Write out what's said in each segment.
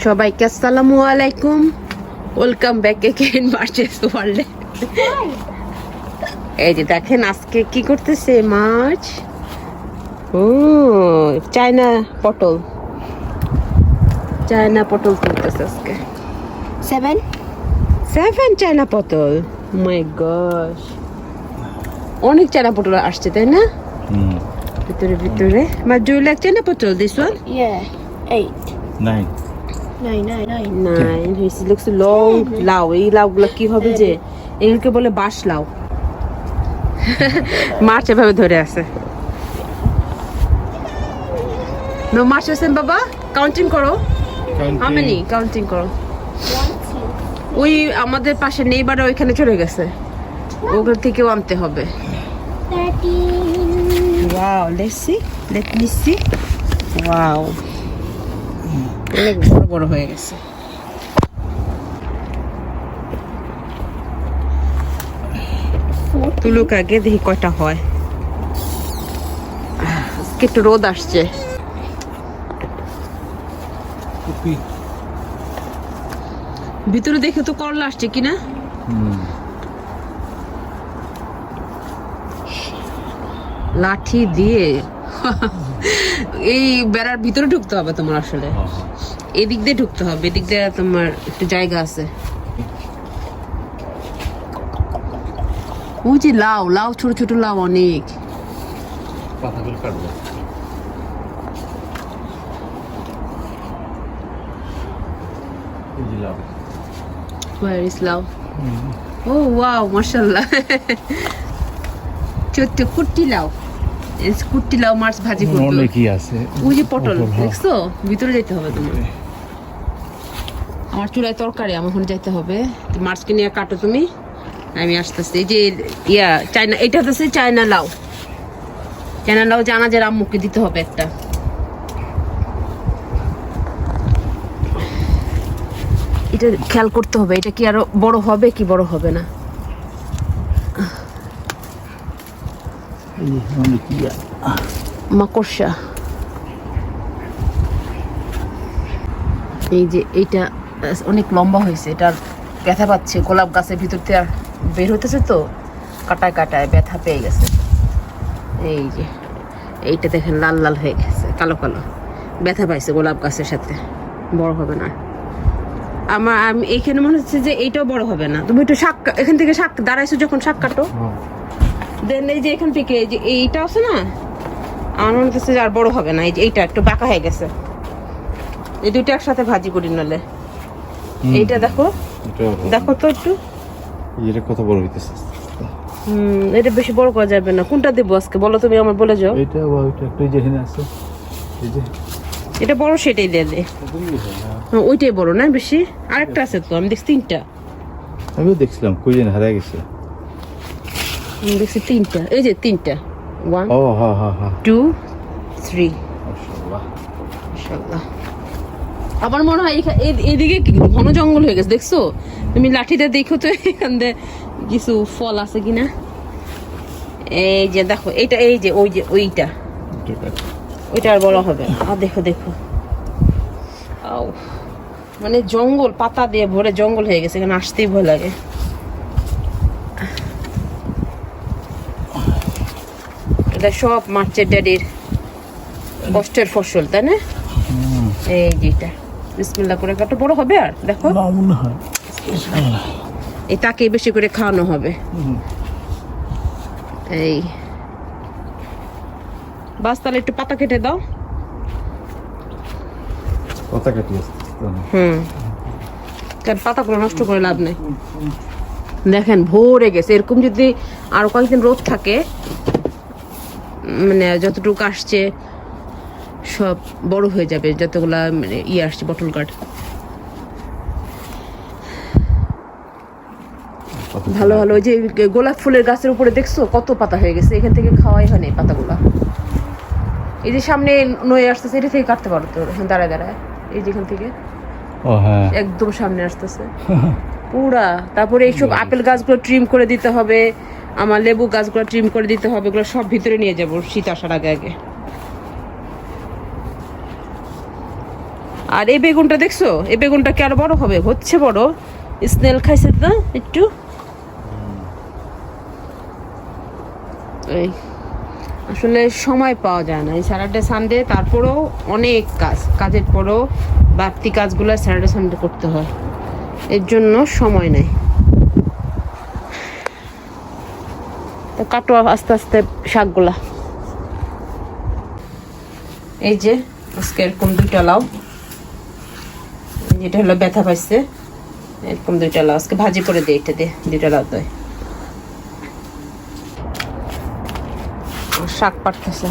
সবাইকে আসসালামু আলাইকুম, ওয়েলকাম ব্যাক এগেইন মার্চেস ওয়ার্ল্ডে। এই যে দেখেন আজকে কি করতেছে মাছ। চায়না পটল তুলতেছে আজকে। 7 চায়না পটল। মাই গশ, অনেক চায়না পটল আসছে তাই না? ভিতরে মা ডু ইউ লাইক চায়না পটল? This one? Yeah, 8. 9. 9. This looks long. লাউ, এই লাউগুলো কি হবে যে এগুলোকে বলে বাঁশ লাউ। মাছ এভাবে ধরে আছে। নো মাছ আছেন বাবা, কাউন্টিং করো। হাউ মেনি কাউন্টিং করো। ওই আমাদের পাশে নেইবারে ওইখানে চলে গেছে, ওগুলো থেকেও আনতে হবে। 13. Wow, let me see. Wow, অনেক বড় বড় হয়ে গেছে। তুলুক আগে দেখি কয়টা হয়। একটু রোদ আসছে। ভিতরে দেখে তো করলা আসছে কিনা। লাঠি দিয়ে এই বেড়ার ভিতরে ঢুকতে হবে তোমার, আসলে এদিক দিয়ে ঢুকতে হবে, এদিক দিয়ে তোমার একটু জায়গা আছে। ওই যে লাউ ছোট ছোট লাউ অনেক। পাতাগুলো কাটবো। Where is লাউ? Oh wow, mashallah. ছোট্ট কুট্টি লাউ, কুট্টি লাউ মাছ ভাজি করবে। অনেকই আছে। ওই যে পটল দেখছো, ভিতরে যেতে হবে তোমার। আমার চুলায় তরকারি, আমার ওখানে যাইতে হবে। মাছকে নিয়ে কাটো তুমি, আমি আসতেছি। এই যে চায়না, এটা হচ্ছে চায়না লাউ জানা যে আম্মুকে দিতে হবে একটা। এটা খেয়াল করতে হবে, এটা কি আরো বড় হবে কি বড় হবে না। মাকড়সা, এই যে এইটা অনেক লম্বা হয়েছে, এটার ব্যথা পাচ্ছে। গোলাপ গাছের ভিতর থেকে বের হইতেছে তো, কাটায় ব্যথা পেয়ে গেছে। এই যে এইটা দেখেন লাল লাল হয়ে গেছে, কালো ব্যথা পাইছে গোলাপ গাছের সাথে। বড় হবে না। আমি এখানে মনে হচ্ছে যে এইটাও বড় হবে না। তুমি একটু শাক, এখান থেকে শাক দাঁড়াইছো যখন শাক কাটো, দেন এই যে এখান থেকে এই যে এইটা আছে না, আমার মনে হচ্ছে যে আর বড় হবে না। এই যে এইটা একটু বাঁকা হয়ে গেছে, এই দুইটা একসাথে ভাজি করি নালে। এইটা দেখো তো একটু, এটা কত বড় হইতেছে। এটা বেশি বড় করা যাবে না। কোনটা দেবো আজকে বলো তুমি, আমার বলে যাও। এটা বা ওইটা একটু যেখানে আছে, এই যে এটা বড়, সেটাই দিয়ে দে। ওইটাই বড় না বেশি। আরেকটা আছে তো, আমি দেখছি 3টা। আমিও দেখছিলাম, কই যেন হারিয়ে গেছে। দেখছি 3টা, এই যে 3টা। 1 ও হ্যাঁ 2 3। মাশাআল্লাহ মাশাআল্লাহ। আমার মনে হয় এদিকে কি ঘন জঙ্গল হয়ে গেছে, দেখছো তুমি? লাঠিটা দেখো তো এখানে কিছু ফল আছে কিনা। এই যে দেখো এইটা, এই যে ওইটা আর বড় হবে। আর দেখো মানে জঙ্গল, পাতা দিয়ে ভরে জঙ্গল হয়ে গেছে, এখানে আসতেই ভয় লাগে। এটা সব মাছের ড্যাডির কষ্টের ফসল, তাই না? এই যেটা বিসমিল্লাহ করে কাটো, বড় হবে। আর দেখো মনে হয় এই তাকে বেশি করে খাওয়ানো হবে। এই বাস, তাহলে একটু পাতা কেটে দাও। পাতা কাটিয়ে কারণ পাতাগুলো নষ্ট করে লাভ নেই। দেখেন ভরে গেছে। এরকম যদি আরো কয়েকদিন রোদ থাকে, মানে যতটুকু আসছে সব বড় হয়ে যাবে, যতগুলা মানে আসছে বটল গার্ড। ভালো ওই যে গোলাপ ফুলের গাছের উপরে দেখছো কত পাতা হয়ে গেছে, এখান থেকে খাওয়াই হয় না পাতাগুলা। এই যে সামনে নয়ে আসতেছে, এটা থেকে কাটতে পারো তো, দাঁড়ায় এই যেখান থেকে একদম সামনে আসতেছে পুরা। তারপরে এইসব আপেল গাছগুলো ট্রিম করে দিতে হবে, আমার লেবু গাছগুলো ট্রিম করে দিতে হবে। এগুলো সব ভিতরে নিয়ে যাবো শীত আসার আগে। আর এই বেগুনটা দেখছো, এই বেগুনটা কি আরো বড় হবে, হচ্ছে বড়। স্নেল খাইছে না একটু। এই আসলে সময় পাওয়া যায় না এই স্যাটারডে সানডে, তারপরেও অনেক কাজের পরেও বাড়তি কাজগুলো স্যাটারডে সানডে করতে হয়, এর জন্য সময় নেই। তো কাটো আস্তে আস্তে শাকগুলা। এই যে আজকে এরকম 2টা লাউ, যেটা হলো ব্যথা পাইছে, এরকম 2টা লাউ আজকে ভাজি করে দিই। এটা দিয়ে 2টা লাউ দেয়। শাক পাঠতেছে।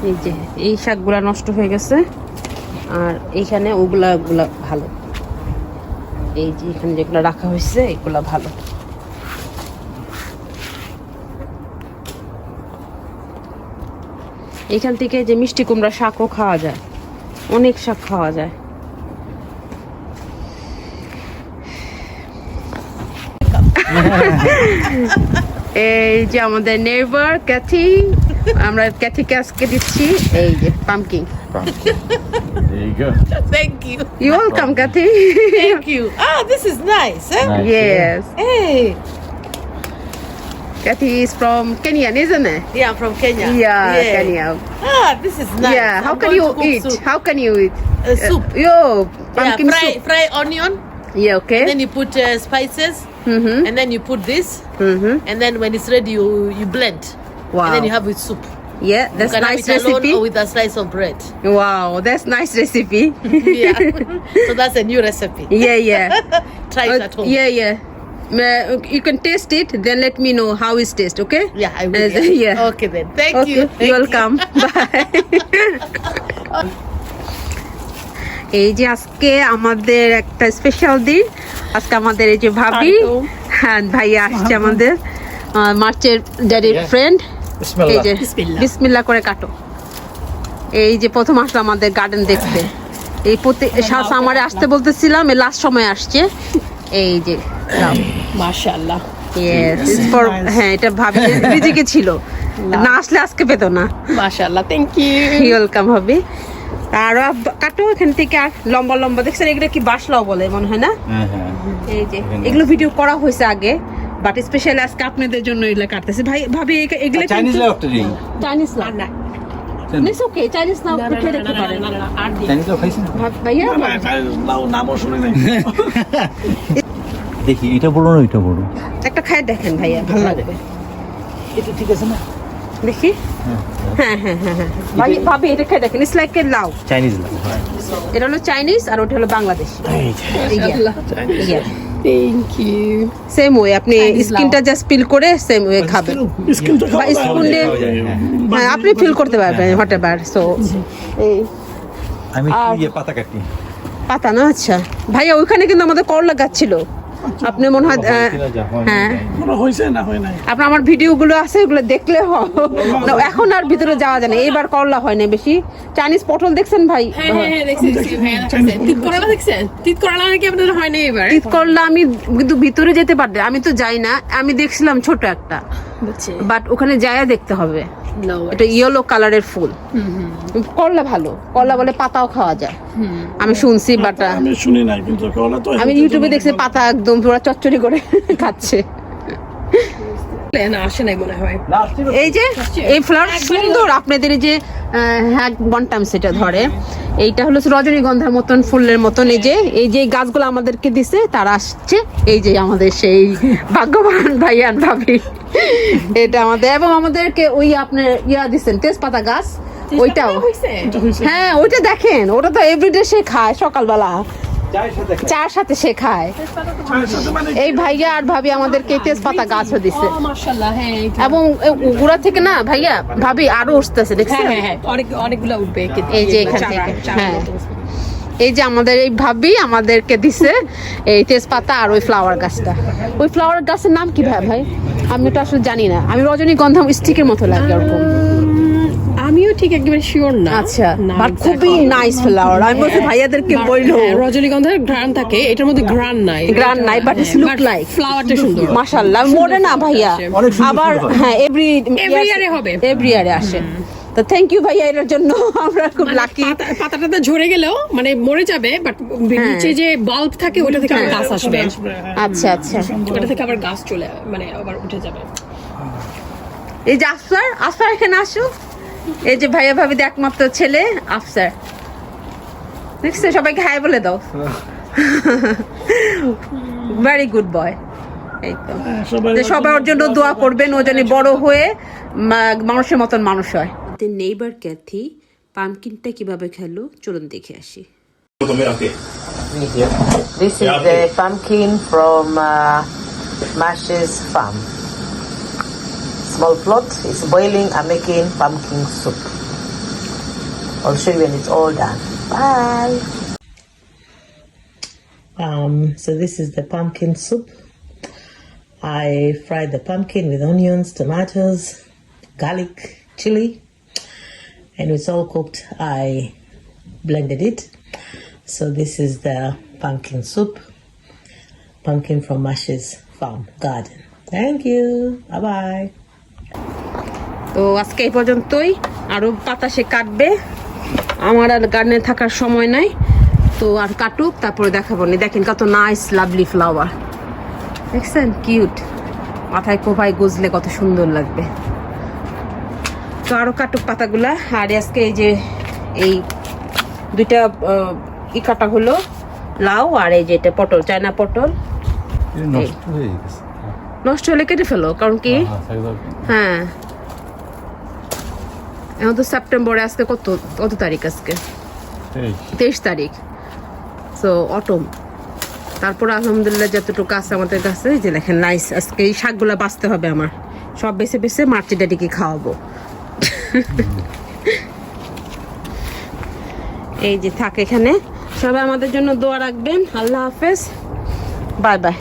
এই যে এই শাকগুলা নষ্ট হয়ে গেছে, আর এইখানে ওগুলা ভালো। এই যে এখানে যেগুলো রাখা হয়েছে এগুলা ভালো। এখান থেকে যে মিষ্টি কুমড়া শাকও খাওয়া যায়, অনেক শাক খাওয়া যায়। এই যে আমাদের নেইবার ক্যাথি, আমরা ক্যাথিকে আজকে দিচ্ছি এই যে pumpkin. There you go. Thank you. You welcome, Kathy. Thank you. Ah, this is nice. Eh? Nice. Yes. Hey. Kathy is from Kenyan, isn't it? Yeah, I'm from Kenya. Yeah, Kenya. Ah, this is nice. Yeah. How I'm can going you to cook eat? soup. How can you eat? Soup. Yo, Yeah, pumpkin soup. fry onion. Yeah, okay. And then you put spices. Mm-hmm. And then you put this. Mm-hmm. And then when it's ready, you blend. Wow. And then you have with soup. Yeah, You that's can nice have it alone recipe. or with a slice of bread. Wow, that's nice recipe. Yeah. So that's a new recipe. Yeah, yeah. Try it at home. Yeah, yeah. You can taste it, then let me know how it tastes, okay? Yeah, I will. Yeah. Okay then. Thank Okay, you. Thank you're welcome. Bye. এই যে আজকে আমাদের একটা special দিন। আজকে আমাদের এই যে ভাবি, হ্যাঁ ভাইয়া আসছে আমাদের, মার্চের ড্যাডির ফ্রেন্ড। এই যে বিসমিল্লাহ করে কাটো। এই যে প্রথম আসলো আমাদের গার্ডেন দেখতে, এই প্রতি সামারে আসতে বলতেছিলাম, এই লাস্ট সময় আসছে। এই যে Mashallah. Yes, it's for, হ্যাঁ এটা ভাবি রিজিকে ছিল, না আসলে আজকে পেতো না। Mashallah. Thank you. ওয়েলকাম হবে। আর কাটো এখান থেকে, আর লম্বা লম্বা দেখছেন, এগুলো কি বাসলাও বলে মনে হয় না? হ্যাঁ হ্যাঁ। এই যে এগুলো ভিডিও করা হয়েছে আগে, বাট স্পেশালি আজকে আপনাদের জন্য এগুলো কাটতেছি। ভাবি এগুলো চাইনিজ লাউ একটা দিই। চাইনিজ লাউ না, ইটস ওকে, চাইনিজ লাউ খেয়ে দেখতে পারেন। চাইনিজ লাউ খাইছেন? ভাইয়া দেখি এটা বড় না এটা বড়। একটা খায় দেখেন ভাইয়া, ভালো লাগবে। এটা ঠিক আছে না? দেখি। হ্যাঁ হ্যাঁ হ্যাঁ হ্যাঁ ভাবি এটা খেয়ে দেখেন, ইটস লাইক এ লাউ। চাইনিজ লাউ। এটা হলো চাইনিজ আর ওটা হলো Bangladeshi. Thank you. Same way আপনি স্কিনটা জাস্ট ফিল করে সেম ওয়ে খাবেন, বা স্পুনে, হ্যাঁ আপনি ফিল করতে পারবেন হোয়াটএভার। সো এই আমি কি পাতা কাটি? পাতা না, আচ্ছা ভাইয়া ওইখানে কিন্তু আমাদের করলা গাছ ছিল, আপনি মনে হয় হ্যাঁ আপনার আমার ভিডিওগুলো আছে, ওগুলো দেখলে এখন আর ভিতরে যাওয়া যায় না। এবার করলা হয় না বেশি। চাইনিজ পটল দেখছেন ভাই? তিত করলা আমি কিন্তু ভিতরে যেতে পারবে, আমি তো যাই না, আমি দেখছিলাম ছোট একটা, বাট ওখানে যায়া দেখতে হবে। এটা ইয়েলো কালারের ফুল করলা, ভালো করলা বলে, পাতাও খাওয়া যায় আমি শুনছি, বাট আমি শুনি নাই, কিন্তু করলা তো আমি ইউটিউবে দেখছি পাতা একদম পুরো চচ্চড়ি করে খাচ্ছে। এই যে এই ফ্লাওয়ার সুন্দর, আপনাদের এই যে বনটাম সেটা ধরে, এইটা হলো রজনীগন্ধার মতন ফুলের মতন। এই যে গাছগুলো আমাদেরকে দিছে, তারা আসছে। এই যে আমাদের সেই ভাগ্যবান ভাইয়ান ভাবি, এটা আমাদের, এবং আমাদেরকে ওই আপনার দিচ্ছেন তেজপাতা গাছ, ওইটাও। হ্যাঁ ওইটা দেখেন, ওটা তো এভরিডে সে খায় সকালবেলা চার সাথে সে খায়। এই ভাইয়া আর ভাবি আমাদেরকে তেজপাতা গাছও দিছে, এবং গুড়া থেকে না ভাইয়া ভাবি আরো উঠতেছে, দেখছেন? অনেকগুলো উঠবে এই যে এখান থেকে, হ্যাঁ এই যে আমাদের এই ভাবি আমাদেরকে দিছে এই তেজপাতা আর ওই ফ্লাওয়ার গাছটা। ওই ফ্লাওয়ার গাছের নাম কি ভাই? আমি তো আসলে জানি না, আমি রজনীগন্ধা স্টিকের মতো লাগে ওরকম। আমিও ঠিক একেবারে শিওর না। আচ্ছা, না, বাট খুবই নাইস ফ্লাওয়ার। আমি বলছি ভাইয়াদেরকে বইলো রজনীগন্ধার ঘ্রাণ থাকে, এটার মধ্যে ঘ্রাণ নাই। গ্রান নাই, বাট ইটস লুক লাইক ফ্লাওয়ারটা সুন্দর। মাশাআল্লাহ। মোড়ে না ভাইয়া, অনেক সুন্দর আবার সুন্দর হয়। হ্যাঁ এভরি ইয়ারে হবে। এভরি ইয়ারে আসে। তো থ্যাংক ইউ ভাইয়া এর জন্য, আমরা খুব লাকি। পাতাটা ঝরে গেলেও মানে মরে যাবে, বাট নিচে যে বাল্ব থাকে ওটা থেকে আবার গাছ আসবে। আচ্ছা আচ্ছা, ওটা থেকে আবার গাছ চলে মানে আবার উঠে যাবে। এই যে আফসার, আফসার এখানে আসো। এই যে ভাইয়া ভাবিদের একমাত্র ছেলে আফসার, দেখছো? সবাইকে হাই বলে দাও। Very good boy. এই তো, তো সবাই ওর জন্য দোয়া করবেন, ও যেন বড় হয়ে মানুষের মতন মানুষ হয়। নেইবার ক্যাথি পামকিনটা কিভাবে খেলো চলুন দেখে আসি। This is the pumpkin from Mash's farm. Small plot is boiling. I'm making pumpkin soup. I'll show you when it's all done. Bye. So this is the pumpkin soup. I fried the pumpkin with onions, tomatoes, garlic, chili, and it's all cooked. I blended it. So this is the pumpkin soup. Pumpkin from Mash's farm garden. Thank you. Bye bye. তো আজকে এই পর্যন্তই, আরো পাতা সে কাটবে, আমার আর গার্ডেনে থাকার সময় নাই। তো আর কাটুক, তারপরে দেখাবো। দেখেন কত নাইস লাভলি ফ্লাওয়ার, দেখছেন? কিউট, মাথায় কোপায় গুজলে কত সুন্দর লাগবে। তো আরো কাটুক পাতাগুলা। আর আজকে এই যে এই দুইটা ই কাটা হলো, লাউ, আর এই যে এটা পটল, চায়না পটল। নষ্ট হলে কেটে ফেলো, কারণ কি হ্যাঁ এখন তো সেপ্টেম্বরে, আজকে কত তারিখ? আজকে 23 তারিখ। So autumn. তারপর আলহামদুলিল্লাহ যতটুকু আছে আমাদের কাছে, যে দেখেন নাইস। আজকে এই শাকগুলা বাঁচতে হবে আমার, সব বেছে বেছে মার্চি ড্যাডিকে খাওয়াবো। এই যে থাক এখানে, সবাই আমাদের জন্য দোয়া রাখবেন। আল্লাহ হাফেজ, বাই বাই।